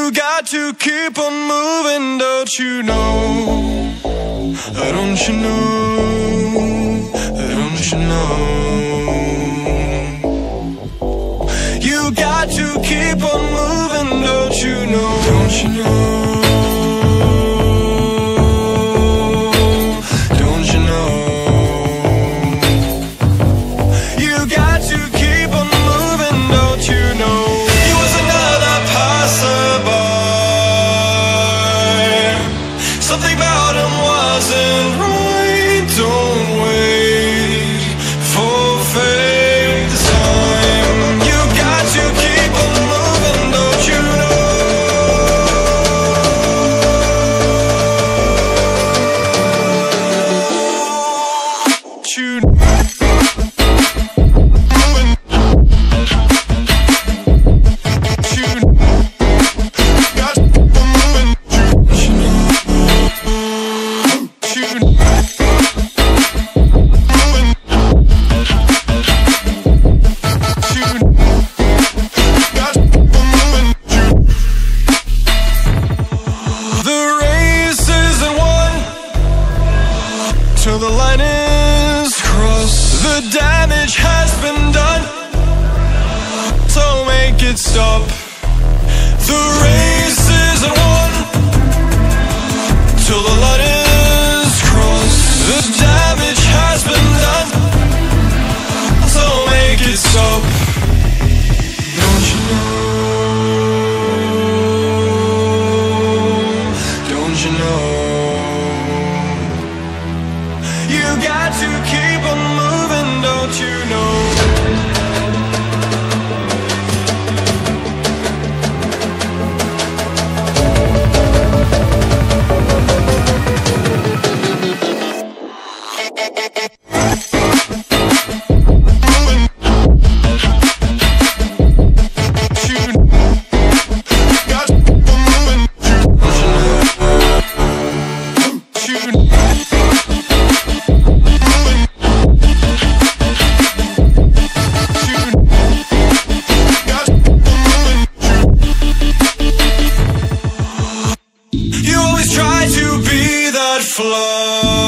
You got to keep on moving, don't you know? Don't you know? Don't you know? You got to keep on moving, don't you know? Don't you know? Don't you know? You got to keep on moving, don't you know? He was another passerby. Something about him wasn't right. Don't wait for fate this time. You got to keep on moving, don't you know? You know. Till the line is crossed, the damage has been done, so make it stop. The race isn't won till the line is crossed, the damage has been done, so make it stop. Don't you know? Don't you know? You got to keep on moving, don't you know? You always try to be that fly.